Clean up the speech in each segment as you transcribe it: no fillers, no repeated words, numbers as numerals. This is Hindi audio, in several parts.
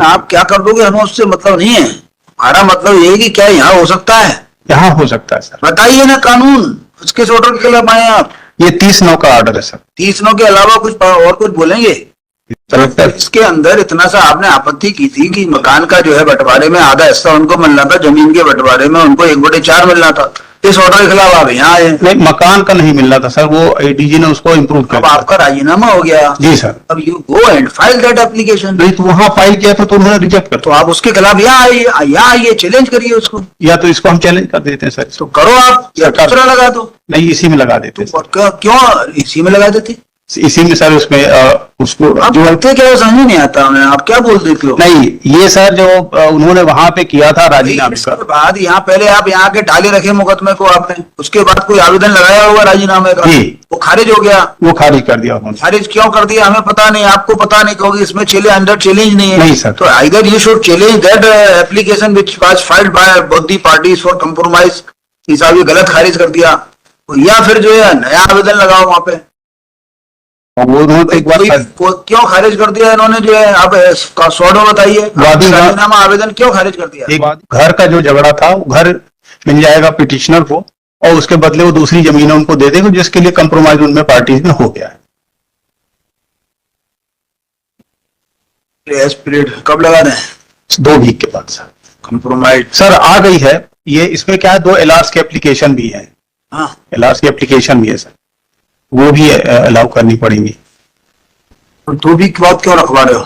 आप क्या कर दोगे हमें उससे मतलब नहीं है। हमारा मतलब ये है कि क्या यहाँ हो सकता है? यहाँ हो सकता है सर। बताइए ना कानून, किस ऑर्डर के खिलाफ आए आप? ये 30/9 का ऑर्डर है सर। 30/9 के अलावा कुछ और कुछ बोलेंगे? सर इसके अंदर इतना सा आपने आपत्ति की थी कि मकान का जो है बंटवारे में आधा हिस्सा उनको मिलना था, जमीन के बंटवारे में उनको 1/4 मिलना था। इस ऑर्डर के खिलाफ आप यहाँ आए। नहीं, मकान का नहीं मिल रहा था सर, वो एडीजी ने उसको इम्प्रूव कर अब आपका राजीनामा हो गया। जी सर। अब you go and file that application. नहीं तो वहां फाइल किया था तो उन्होंने रिजेक्ट कर, तो आप उसके खिलाफ यहाँ आइए, यहाँ आइए, चैलेंज करिए उसको। या तो इसको हम चैलेंज कर देते हैं सर। तो करो आप, या दूसरा लगा दो। नहीं, इसी में लगा देते हैं। क्यों इसी में लगा देते? इसी में सर, उसमें उसको आप जो बोलते क्या हो समझ नहीं आता हमें, आप क्या बोल देते हो? नहीं, ये सर जो उन्होंने वहां पे किया था राजीनामा इसके बाद यहाँ पहले आप यहाँ के टाले रखे मुकदमे को आपने, उसके बाद कोई आवेदन लगाया हुआ राजीनामे का, वो खारिज हो गया। वो खारिज कर दिया उन्होंने। खारिज क्यों कर दिया हमें पता नहीं, आपको पता नहीं, क्योंकि इसमें अंडर चैलेंज नहीं है। नहीं सर। तो either you should challenge that application which was filed by both the parties for compromise, हिसाब ये गलत खारिज कर दिया, या फिर जो है नया आवेदन लगाओ वहां पे। वो उन्होंने एक बार क्यों खारिज कर दिया इन्होंने, जो है आप शॉर्ट में बताइए, राजीनामा आवेदन क्यों खारिज कर दिया? एक घर का जो झगड़ा था, वो घर मिल जाएगा पिटिशनर को, और उसके बदले वो दूसरी जमीन उनको दे देंगे, जिसके लिए कंप्रोमाइज उनमें पार्टीज में हो गया है। पीरियड कब लगा रहे हैं? 2 वीक के बाद सर। कंप्रोमाइज सर आ गई है ये, इसमें क्या है, 2 एलआरस की एप्लीकेशन भी है। हाँ, एलआरस की एप्लीकेशन भी है सर, वो भी अलाउ करनी पड़ेगी। तो 2 वीक के बाद क्यों रखवा रहे हो?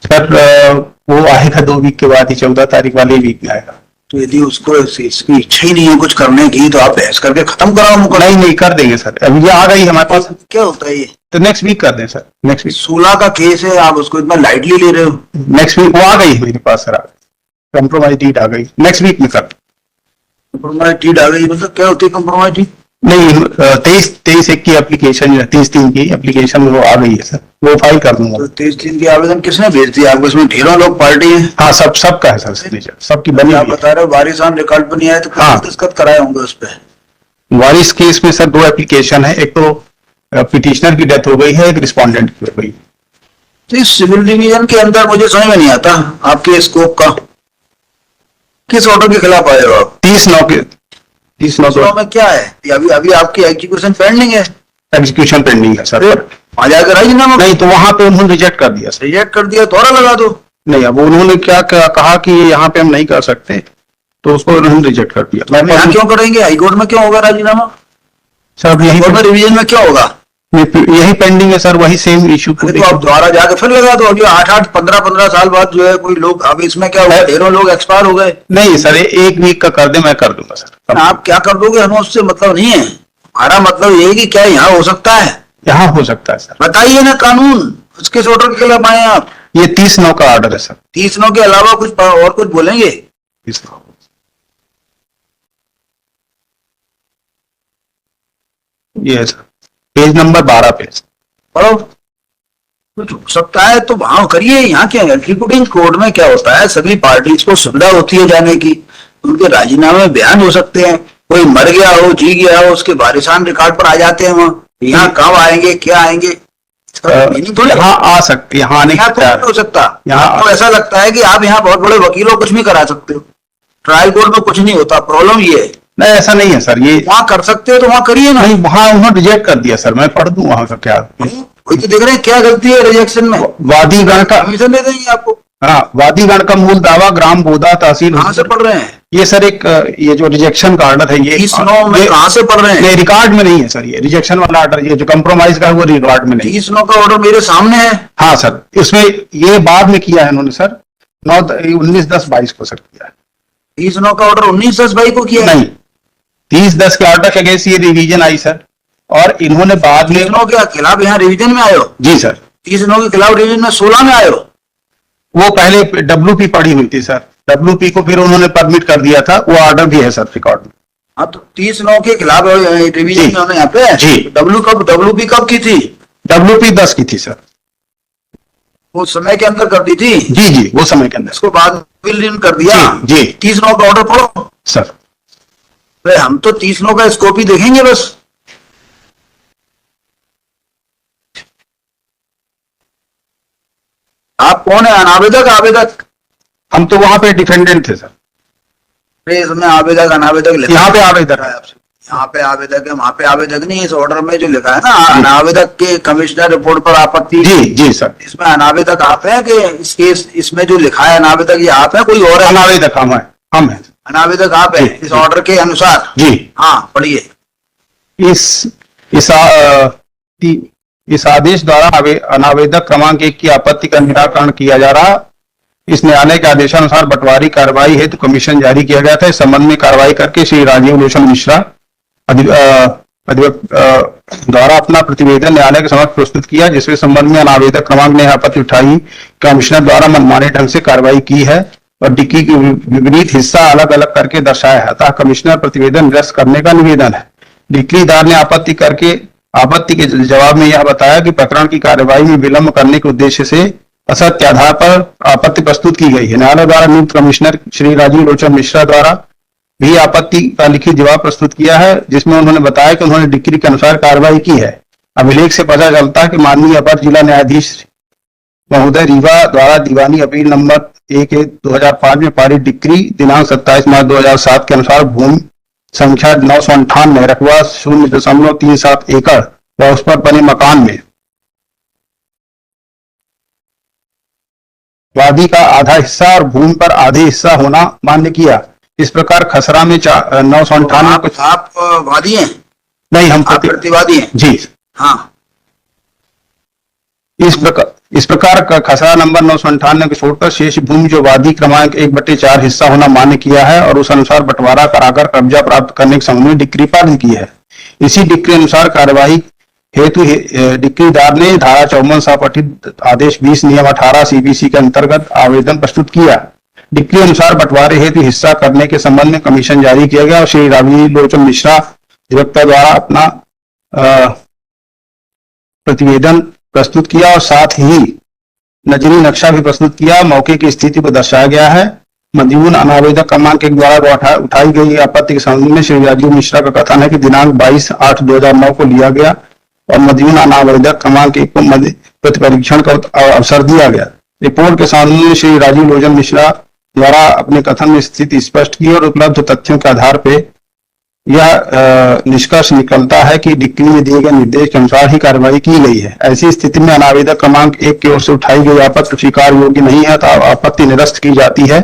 सर वो आएगा 2 वीक के बाद ही, 14 तारीख वाले वीक में आएगा। तो यदि उसको इसकी इच्छा ही नहीं है कुछ करने की, तो आप बहस करके खत्म कराओ मुकदमा। नहीं कर देंगे सर, अभी ये आ गई हमारे पास। क्या होता है ये? तो नेक्स्ट वीक कर दें सर, नेक्स्ट वीक। 16 का केस है, आप उसको इतना लाइटली ले रहे हो। नेक्स्ट वीक वो आ गई मेरे पास सर, कंप्रोमाइज डीड आ गई, नेक्स्ट वीक में कर। कंप्रोमाइज डीड आ गई मतलब क्या होती है कंप्रोमाइज डीड? नहीं, 23/1 की एप्लीकेशन, 30/3 की एप्लीकेशन वो आ गई है सर, वो फाइल कर दूंगा। तो 23/3 की आवेदन किसने भेज दिया आपको? इसमें ढेरों लोग पार्टी है। हाँ, सबका है सर सिग्नेचर, सबकी बनी। आप बता रहे हो वारिसान रिकॉर्ड पर नहीं आए, तो हाँ, दस्तखत कराए होंगे उस पर। वारिस केस में सर 2 एप्लीकेशन है, एक तो पिटिशनर की डेथ हो गई है, एक रिस्पोंडेंट की हो गई। तो इस सिविल डिवीजन के अंदर मुझे समझ में नहीं आता आपके स्कोप का, किस ऑर्डर के खिलाफ आए हो आप? 30/9 में क्या है? अभी आपकी एग्जीक्यूशन पेंडिंग है। एग्जीक्यूशन पेंडिंग है सर। वहां जाकर राजीनामा नहीं, तो वहां पे उन्होंने रिजेक्ट कर दिया सर। रिजेक्ट कर दिया, दोहरा लगा दो। नहीं, अब उन्होंने क्या कहा कि यहाँ पे हम नहीं कर सकते, तो उसको उन्होंने रिजेक्ट कर दिया। यहाँ क्यों करेंगे? हाईकोर्ट में क्यों होगा राजीनामा? सर यही रिवीजन में क्या होगा? यही पेंडिंग है सर, वही सेम इशू। तो आप दोबारा जाके फिर लगा दो। अभी 8-8, 15-15 साल बाद जो है कोई लोग, अब इसमें क्या हुआ, ढेरों लोग एक्सपायर हो गए। नहीं सर, 1 वीक का कर दे, मैं कर दूंगा सर। आप क्या कर दोगे हमें उससे मतलब नहीं है। हमारा मतलब ये है कि क्या यहाँ हो सकता है? यहाँ हो सकता है सर। बताइए ना कानून, किस ऑर्डर के खिलाफ आए आप? ये 30/9 का ऑर्डर है सर। 30/9 के अलावा कुछ और कुछ बोलेंगे? ये सर पेज नंबर 12 पे पढ़ो। कुछ हो सकता है तो वहां करिए। यहाँ क्या एग्जीक्यूटिव कोर्ट में क्या होता है, सभी पार्टीज को सुविधा होती है जाने की, उनके राजीनामे में बयान हो सकते हैं। कोई मर गया हो, जी गया हो, उसके वारिसान रिकॉर्ड पर आ जाते हैं वहाँ। यहाँ कब आएंगे, क्या आएंगे? यहाँ आ सकते, यहाँ आने का हो सकता। यहाँ तो ऐसा लगता है कि आप यहाँ बहुत बड़े वकीलों कुछ भी करा सकते हो, ट्रायल कोर्ट में कुछ नहीं होता। प्रॉब्लम ये है। नहीं, ऐसा नहीं है सर, ये वहाँ कर सकते हो तो वहाँ करिए ना। नहीं, वहाँ उन्होंने रिजेक्ट कर दिया सर, मैं पढ़ दूं वहाँ का क्या। वही तो देख रहे हैं क्या गलती है रिजेक्शन में। वादीगण का कमीशन दे देंगे आपको। हाँ, वादीगण का मूल दावा ग्राम बोधा तहसील। कहाँ से पढ़ रहे हैं ये सर? एक ये जो रिजेक्शन का ऑर्डर है, ये कहाँ से पढ़ रहे हैं? नहीं, रिकॉर्ड में नहीं है सर, ये रिजेक्शन वाला ऑर्डर, ये जो कंप्रोमाइज का है वो रिकॉर्ड में नहीं। 30/9 का ऑर्डर मेरे सामने है। हाँ सर, इसमें ये बाद में किया है उन्होंने सर, 19/10/22 को सर किया है। 30/9 का ऑर्डर 19/10/22 को किया? नहीं, 30/10 के ऑर्डर के अगेंस्ट ये रिवीजन आई सर, और इन्होंने बाद में 30/9 के खिलाफ यहाँ रिवीजन में आए हो? जी सर। 30/9 के खिलाफ रिवीजन में 16 में आए हो? वो पहले WP पड़ी हुई थी सर, WP को फिर उन्होंने परमिट कर दिया था, वो ऑर्डर भी है सर रिकॉर्ड में। हाँ, तो 30/9 के खिलाफ रिवीजन में यहाँ पे जी। WP कब की थी? WP 10 की थी सर, वो समय के अंदर कर दी थी। जी, वो समय के अंदर। उसको बाद में कर दिया। जी 30/9 का ऑर्डर पढ़ो सर। हम तो 30/9 का स्कोप ही देखेंगे बस। आप कौन है, अनावेदक आवेदक? हम तो वहां पे डिफेंडेंट थे सर। अरे इसमें आवेदक अनावेदक लिखा यहाँ पे आवेदक है है। आपसे, यहाँ पे आवेदक है, वहां पे आवेदक नहीं। इस ऑर्डर में जो लिखा है ना, अनावेदक के कमिश्नर रिपोर्ट पर आपत्ति, जी जी सर। इसमें अनावेदक आप हैं कि इस केस इसमें जो लिखा है अनावेदक ये आप हैं, कोई और है? अनावेदक हम हैं। अनावेदक आप हैं जी, इस जी। ऑर्डर के अनुसार? जी। हाँ पढ़िए। इस आदेश द्वारा अनावेदक क्रमांक 1 की आपत्ति का निराकरण किया जा रहा। इस न्यायालय के आदेशानुसार बंटवारी कार्रवाई हेतु कमीशन जारी किया गया था। इस संबंध में कार्रवाई करके श्री राजीव लोचन मिश्रा द्वारा अपना प्रतिवेदन न्यायालय के समक्ष प्रस्तुत किया, जिसके संबंध में अनावेदक क्रमांक ने आपत्ति उठाई। कमिश्नर द्वारा मनमाने ढंग से कार्रवाई की है और डिक्री के विपरीत हिस्सा अलग अलग करके दर्शाया है, अतः कमिश्नर प्रतिवेदन निरस्त करने का निवेदन है। डिक्रीदार ने आपत्ति के जवाब में यह बताया कि प्रकरण की कार्यवाही में विलंब करने के उद्देश्य से असत्य आधार पर आपत्ति प्रस्तुत की गई है। न्यायालय द्वारा नियुक्त कमिश्नर श्री राजीव लोचन मिश्रा द्वारा भी आपत्ति का लिखित जवाब प्रस्तुत किया है, जिसमें उन्होंने बताया कि उन्होंने डिक्री के अनुसार कार्रवाई की है। अभिलेख से पता चलता है कि माननीय अपर जिला न्यायाधीश महोदय रीवा द्वारा दीवानी अपील नंबर 1/2005 में पारित डिक्री दिनांक 27 मार्च 2007 के अनुसार भूमि संख्या 958 रकबा 0.37 एकड़ व उस पर बने मकान में वादी का आधा हिस्सा और भूमि पर आधे हिस्सा होना मान्य किया। इस प्रकार खसरा में 958 कुछ आप वादी हैं? नहीं, हम आप प्रतिवादी हैं? जी हाँ। इस प्रकार का खसरा नंबर 958 को छोड़कर शेष भूमि जो वादी क्रमांक 1/4 हिस्सा होना मान्य किया है और उस अनुसार बंटवारा कराकर कब्जा प्राप्त करने के संबंध में डिक्री पारित की है। इसी डिक्री अनुसार कार्यवाही हेतु डिक्रीदार ने धारा 54 सा पठित आदेश 20 नियम 18 सीबीसी के अंतर्गत आवेदन प्रस्तुत किया। डिक्री अनुसार बंटवारे हेतु हिस्सा करने के संबंध में कमीशन जारी किया गया और श्री राजीव लोचन मिश्रा अधिवक्ता द्वारा अपना प्रतिवेदन प्रस्तुत किया और साथ ही नजरी नक्शा भी प्रस्तुत किया। मौके की स्थिति को दर्शाया गया है। मदीन अनावेदक क्रमांक 1 द्वारा उठाई गई आपत्ति के संबंध में श्री राजीव मिश्रा का कथन है कि दिनांक 22/8/2009 को लिया गया और मदीन अनावेदक क्रमांक 1 को प्रतिपरीक्षण का अवसर दिया गया। रिपोर्ट के संबंध में श्री राजीव लोचन मिश्रा द्वारा अपने कथन में स्थिति स्पष्ट की और उपलब्ध तथ्यों के आधार पर यह निष्कर्ष निकलता है कि डिक्री में दिए गए निर्देश के अनुसार ही कार्रवाई की गई है। ऐसी स्थिति में अनावेदक क्रमांक 1 की ओर से उठाई गई आपत्ति स्वीकार योग्य नहीं है, तो आपत्ति निरस्त की जाती है।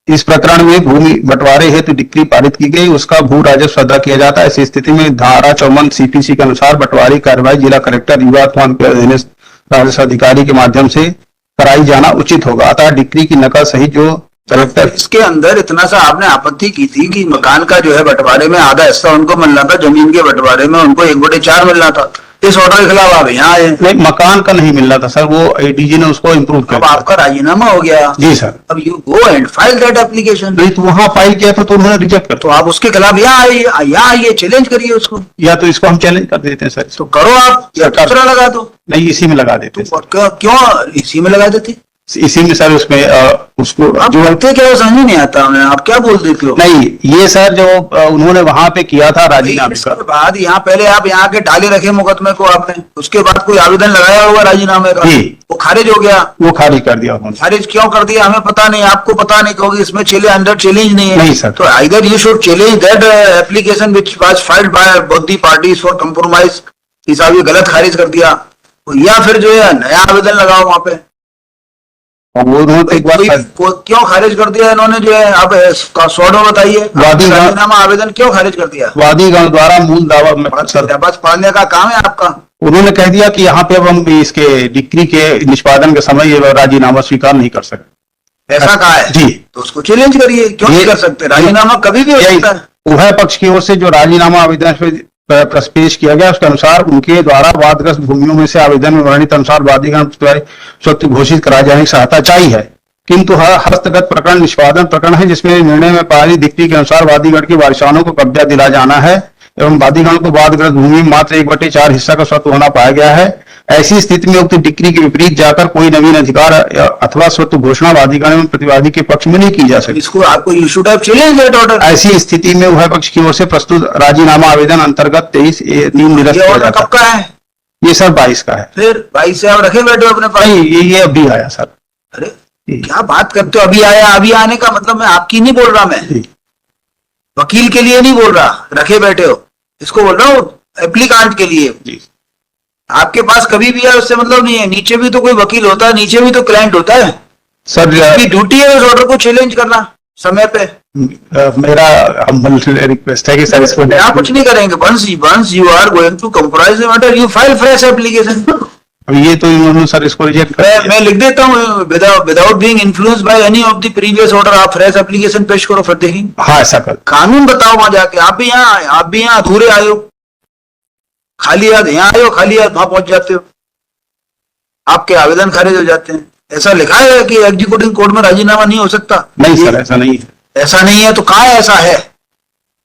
इस प्रकरण में भूमि बंटवारे हेतु डिक्री पारित की गई, उसका भू राजस्व अदा किया जाता है। ऐसी स्थिति में धारा 54 सीपीसी के अनुसार बंटवारी कार्रवाई जिला कलेक्टर रीवा अथवा राजस्व अधिकारी के माध्यम से कराई जाना उचित होगा। अतः डिक्री की नकल सहित जो कलेक्टर इसके अंदर इतना सा आपने आपत्ति की थी कि मकान का जो है बंटवारे में आधा हिस्सा उनको मिलना था, जमीन के बंटवारे में उनको 1/4 मिलना था। इस ऑर्डर के खिलाफ आप यहाँ आए। नहीं, मकान का नहीं मिल रहा था सर, वो एडीजी ने उसको इम्प्रूव कर अब आपका राजीनामा हो गया। जी सर। अब you go and file that application. नहीं तो वहां फाइल किया था तो उन्होंने रिजेक्ट कर, तो आप उसके खिलाफ यहाँ आइए, चैलेंज करिए उसको। या तो इसको हम चैलेंज कर देते हैं सर। तो करो आप, या दूसरा लगा दो। नहीं, इसी में लगा देते। तो क्यों इसी में लगा देते? इसी में सर उसमें उसको आप जो बोलते क्या वो समझ नहीं आता हमें, आप क्या बोल देते हो? नहीं, ये सर जो उन्होंने वहां पे किया था राजीनामा इसके बाद यहाँ पहले आप यहाँ के डाले रखे मुकदमे को आपने, उसके बाद कोई आवेदन लगाया होगा राजीनामे का, वो खारिज हो गया। वो खारिज कर दिया उन्होंने। खारिज क्यों कर दिया हमें पता नहीं, आपको पता नहीं, क्योंकि इसमें अंडर चैलेंज नहीं है। नहीं सर। तो either you should challenge that application which was filed by both the parties for compromise, हिसाब ये गलत खारिज कर दिया, या फिर जो है नया आवेदन लगाओ वहां पे। वो उन्होंने एक बार क्यों खारिज कर दिया इन्होंने जो है, आप शॉर्ट में बताइए, राजीनामा आवेदन क्यों खारिज कर दिया? वादीगण द्वारा मूल दावा में बस पढ़ने का काम है आपका। उन्होंने कह दिया कि यहाँ पे अब हम इसके डिक्री के निष्पादन के समय ये राजीनामा स्वीकार नहीं कर सकते। ऐसा कहा है जी। तो उसको चैलेंज करिए, क्यों नहीं कर सकते? राजीनामा कभी भी हो सकता है। उभय पक्ष की ओर से जो राजीनामा आवेदन पेश किया गया उसके अनुसार उनके द्वारा वादग्रस्त भूमियों में से आवेदन में वर्णित अनुसार वादीगण स्वतः घोषित कराए जाने की सहायता चाहिए है, किंतु हस्तगत प्रकरण निष्पादन प्रकरण है जिसमें निर्णय में पारित डिक्री के अनुसार वादीगण के वारिसानों को कब्जा दिला जाना है एवं वादीगण को वादग्रस्त भूमि में मात्र 1/4 हिस्सा का स्वतः होना पाया गया है। ऐसी स्थिति में उक्त डिक्री के विपरीत जाकर कोई नवीन अधिकार अथवा स्वतः घोषणा वादीगण एवं प्रतिवादी के पक्ष में नहीं की जा सकती। इसको आपको you should have challenge that order. ऐसी स्थिति में उभय पक्ष की ओर से प्रस्तुत राजीनामा आवेदन अंतर्गत 23/3 निरस्त किया जाता है। कब का है? ये सर 22 का है। फिर 22 से आप रखे बैठे हो अपने पास? नहीं, ये अभी आया सर। अरे क्या बात करते हो, अभी आया? अभी आने का मतलब मैं आपकी नहीं बोल रहा, मैं जी वकील के लिए नहीं बोल रहा, रखे बैठे हो, इसको बोल रहा हूँ एप्लीकांट के लिए। जी आपके पास कभी भी आए उससे मतलब नहीं है, नीचे भी तो कोई वकील होता है, नीचे भी तो क्लाइंट होता है, सर। आपकी ड्यूटी है उस ऑर्डर को चैलेंज करना समय पे। मेरा हम्बल रिक्वेस्ट है कि सर इसको आप कुछ नहीं करेंगे, once you are going to compromise the matter, you file fresh application। अब ये तो इन्होंने सर इसको रिजेक्ट कर दिया। मैं लिख देता हूँ, without being influenced by any of the previous order, आप फ्रेश एप्लीकेशन पेश करो, फिर देखेंगे। हाँ ऐसा कर। कानून बताओ वहां जाके, आप भी यहाँ अधूरे आए हो, खाली हाथ यहाँ आए हो, खाली हाथ वहां पहुंच जाते हो, आपके आवेदन खारिज हो जाते हैं। ऐसा लिखा है कि एग्जीक्यूटिव कोर्ट में राजीनामा नहीं हो सकता? नहीं सर, ऐसा नहीं है। ऐसा नहीं है तो कहाँ ऐसा है?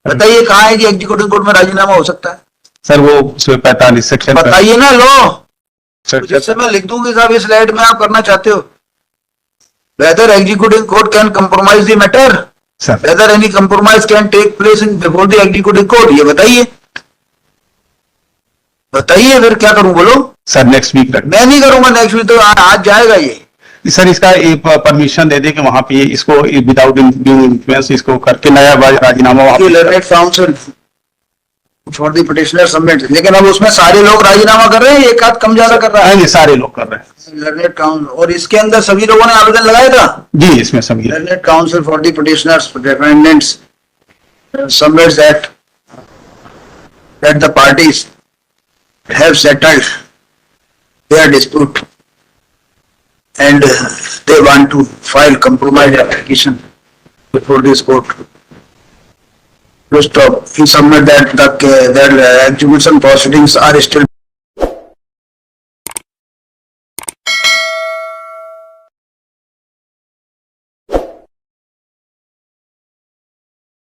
बताइए कहाँ है कि एग्जीक्यूटिव कोर्ट में राजीनामा हो सकता है? सर वो उसमें 45 सेक्शन बताइए ना, लो सर। जैसे मैं लिख दूंगी साहब इस स्लाइड में, आप करना चाहते हो whether executive court can compromise the matter, sir whether any compromise can take place in before the executive court, ये बताइए। बताइए फिर क्या करूं, बोलो। सर नेक्स्ट वीक रख। मैं नहीं करूंगा नेक्स्ट वीक, तो आज जाएगा ये। सर इसका एक परमिशन दे दे कि वहां पे इसको विदाउट इन्फ्लुएंस इसको करके नया राजीनामा वहां पे learned council for the petitioner submit, लेकिन अब उसमें सारे लोग राजीनामा कर रहे हैं, एक आध कम ज्यादा कर रहा है? ये सारे लोग कर रहे हैं लर्नेड काउंसिल, और इसके अंदर सभी लोगों ने आवेदन लगाया था? जी, इसमें सभी। Learned council for the petitioners defendants submits that the parties have settled their dispute and they want to file compromise application before this court. First off, he submit that the execution proceedings are still